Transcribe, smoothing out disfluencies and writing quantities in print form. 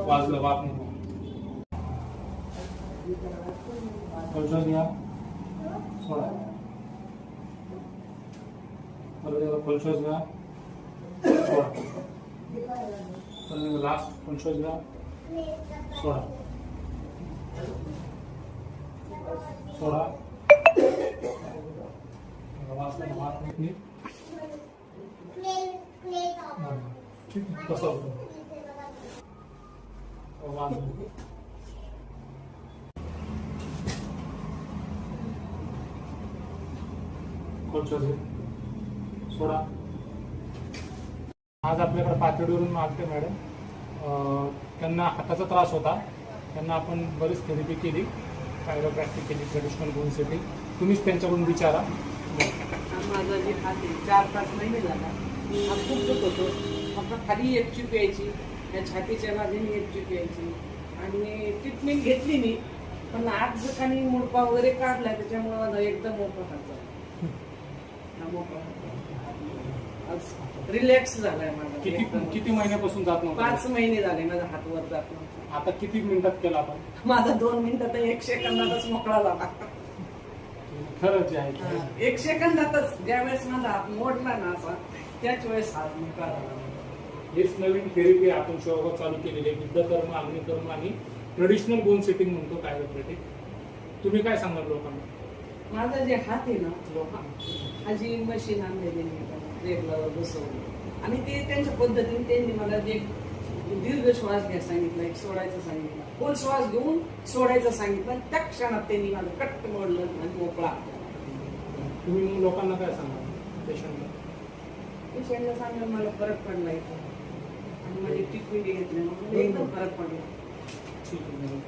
वाजलं वाप नको. खोलश्वास घ्या, सोडा. परत एकदा खोलश्वास घ्या, सोडा. परत एकदा लास्ट खोलश्वास घ्या, सोडा. सोडा. वाजलं वाप नको. कसं होतं वाजलं. खोलश्वास घे, सोडा. आज आपल्याकडे पातळीवरून मागते मॅडम, त्यांना हाताचा त्रास होता. त्यांना आपण बरीच थेरपी केली, कायरोप्रॅक्टिक केली, ट्रेडिशनल बोन सेटिंग. तुम्हीच त्यांच्याकडून विचारा. माझा जे हात आहे 4-5 महिने झाला हा खूप दुख होतो. फक्त खाली एक चिप यायची, त्या छातीच्या बाजूने एक चिप यायची आणि ट्रीटमेंट घेतली मी. पण आज जखानी मुडपा वगैरे काढला त्याच्यामुळे माझा एकदम मोठा हात झाला. आज रिलॅक्स झालाय माझा. किती महिन्यापासून जात नव्हता? 5 महिने झाले माझा हात वर जात नव्हता. आता किती मिनिटात केला आपण? माझा 2 मिनिटात 1 सेकंदातच मोकळा झाला. खरंच आहे. 1 सेकंदातच ज्यावेळेस माझा हात मोडला ना असा त्याच वेळेस हात मोकळा झाला. हेच नवीन थेरपी आपण शोगाव चालू केलेली आहे. युद्धकर्म, अग्निकर्म आणि ट्रेडिशनल बोन सेटिंग म्हणतो कायरोप्रॅक्टिक. तुम्ही काय सांगाल लोकांना? माझा जे हात आहे ना हा जी मशीन आणलेली रेगला बसवली आणि ते त्यांच्या पद्धतीने त्यांनी मला जे दीर्घ श्वास घ्या सांगितलं, एक सोडायचं सांगितलं, खोल श्वास घेऊन सोडायचं सांगितलं. त्या क्षणात त्यांनी माझं कट्ट मोडलं आणि मोकळा. तुम्ही लोकांना काय सांगाल? पेशंटला सांगाल मला फरक पडला इथं आणि माझी ट्रीटमेंट घेतली, एकदम फरक पडला. ठीक आहे.